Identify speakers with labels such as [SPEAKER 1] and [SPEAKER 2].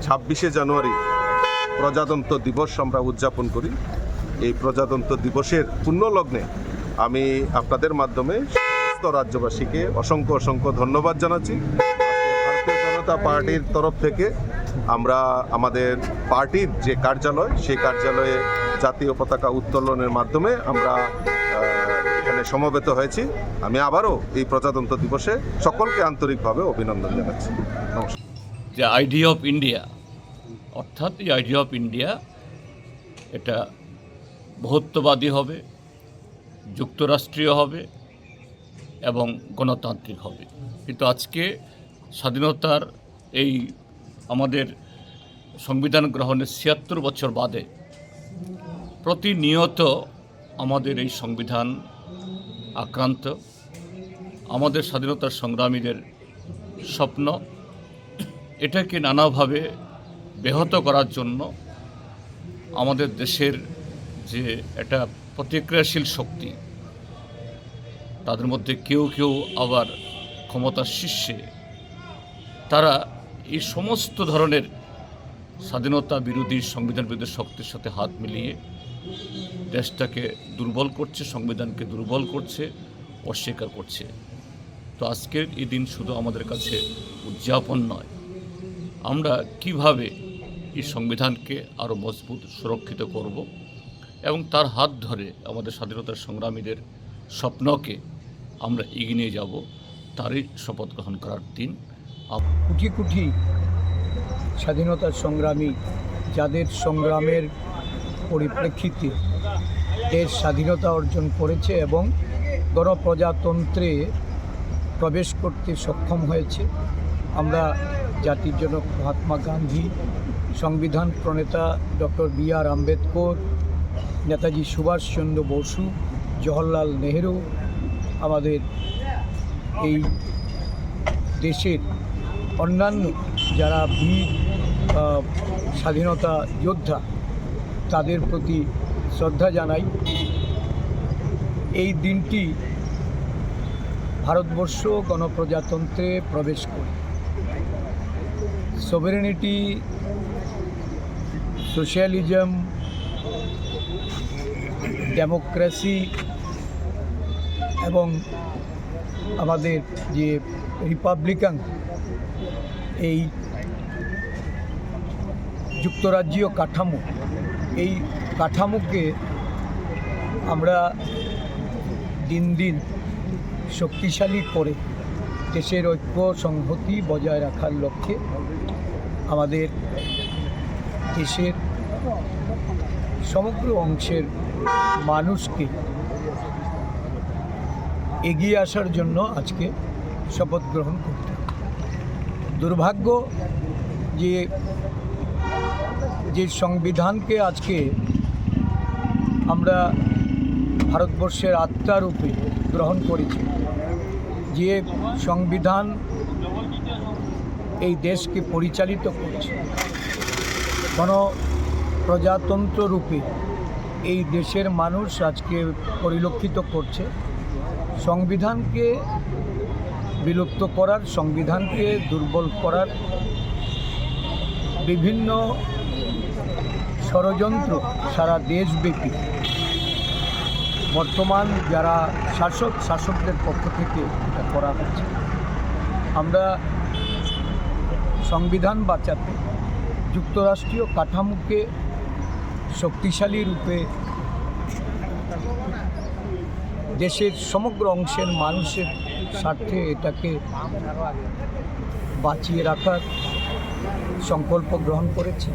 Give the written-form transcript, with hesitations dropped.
[SPEAKER 1] 26শে জানুয়ারি প্রজাতন্ত্র দিবস আমরা উদযাপন করি। এই প্রজাতন্ত্র দিবসের পুণ্যলগ্নে আমি আপনাদের মাধ্যমে সমস্ত রাজ্যবাসীকে অসংখ্য অসংখ্য ধন্যবাদ জানাচ্ছি। ভারতীয় জনতা পার্টির তরফ থেকে আমরা আমাদের পার্টির যে কার্যালয়, সেই কার্যালয়ে জাতীয় পতাকা উত্তোলনের মাধ্যমে আমরা এখানে সমবেত হয়েছি। আমি আবারও এই প্রজাতন্ত্র দিবসে সকলকে আন্তরিকভাবে অভিনন্দন জানাচ্ছি। নমস্কার।
[SPEAKER 2] যে আইডিয়া অফ ইন্ডিয়া, অর্থাৎ এই আইডিয়া অফ ইন্ডিয়া এটা বহুত্ববাদী হবে, যুক্তরাষ্ট্রীয় হবে এবং গণতান্ত্রিক হবে। কিন্তু আজকে স্বাধীনতার এই আমাদের সংবিধান গ্রহণের ৭৬ বছর বাদে প্রতিনিয়ত আমাদের এই সংবিধান আক্রান্ত। আমাদের স্বাধীনতার সংগ্রামীদের স্বপ্ন এটাকে নানাভাবে ব্যাহত করার জন্য আমাদের দেশের যে একটা প্রতিক্রিয়াশীল শক্তি, তাদের মধ্যে কেউ কেউ আবার ক্ষমতার শীর্ষে, তারা এই সমস্ত ধরনের স্বাধীনতা বিরোধী, সংবিধান বিরোধী শক্তির সাথে হাত মিলিয়ে দেশটাকে দুর্বল করছে, সংবিধানকে দুর্বল করছে, অস্বীকার করছে। তো আজকের এই দিন শুধু আমাদের কাছে উদযাপন নয়, আমরা কিভাবে এই সংবিধানকে আরও মজবুত সুরক্ষিত করব এবং তার হাত ধরে আমাদের স্বাধীনতার সংগ্রামীদের স্বপ্নকে আমরা এগিয়ে নিয়ে যাব, তারই শপথ গ্রহণ করার দিন।
[SPEAKER 3] কোটি কোটি স্বাধীনতার সংগ্রামী যাদের সংগ্রামের পরিপ্রেক্ষিতে দেশ স্বাধীনতা অর্জন করেছে এবং গণপ্রজাতন্ত্রে প্রবেশ করতে সক্ষম হয়েছে। আমরা জাতির জনক মহাত্মা গান্ধী, সংবিধান প্রণেতা ডক্টর বি.আর. আম্বেদকর, নেতাজি সুভাষচন্দ্র বসু, জওহরলাল নেহেরু, আমাদের এই দেশের অন্যান্য যারা বীর স্বাধীনতা যোদ্ধা, তাদের প্রতি শ্রদ্ধা জানাই। এই দিনটি ভারতবর্ষ গণপ্রজাতন্ত্রে প্রবেশ করে সভেরেনিটি, সোশ্যালিজম, ডেমোক্রেসি এবং আমাদের যে রিপাবলিকান এই যুক্তরাজ্যীয় কাঠামো, এই কাঠামোকে আমরা দিন দিন শক্তিশালী করে দেশের ঐক্য সংহতি বজায় রাখার লক্ষ্যে আমাদের দেশের সমগ্র অংশের মানুষকে এগিয়ে আসার জন্য আজকে শপথ গ্রহণ করতে। দুর্ভাগ্য যে সংবিধানকে আজকে আমরা ভারতবর্ষের আত্মারূপে গ্রহণ করেছি, যে সংবিধান এই দেশকে পরিচালিত করছে, গণপ্রজাতন্ত্র রূপে এই দেশের মানুষ আজকে পরিলক্ষিত করছে। সংবিধানকে বিলুপ্ত করার, সংবিধানকে দুর্বল করার বিভিন্ন ষড়যন্ত্র সারা দেশব্যাপী বর্তমান যারা শাসকদের পক্ষ থেকে এটা করা হচ্ছে। আমরা সংবিধান বাঁচাতে যুক্তরাষ্ট্রীয় কাঠামোকে শক্তিশালী রূপে দেশের সমগ্র অংশের মানুষের স্বার্থে এটাকে বাঁচিয়ে রাখার সংকল্প গ্রহণ করেছে।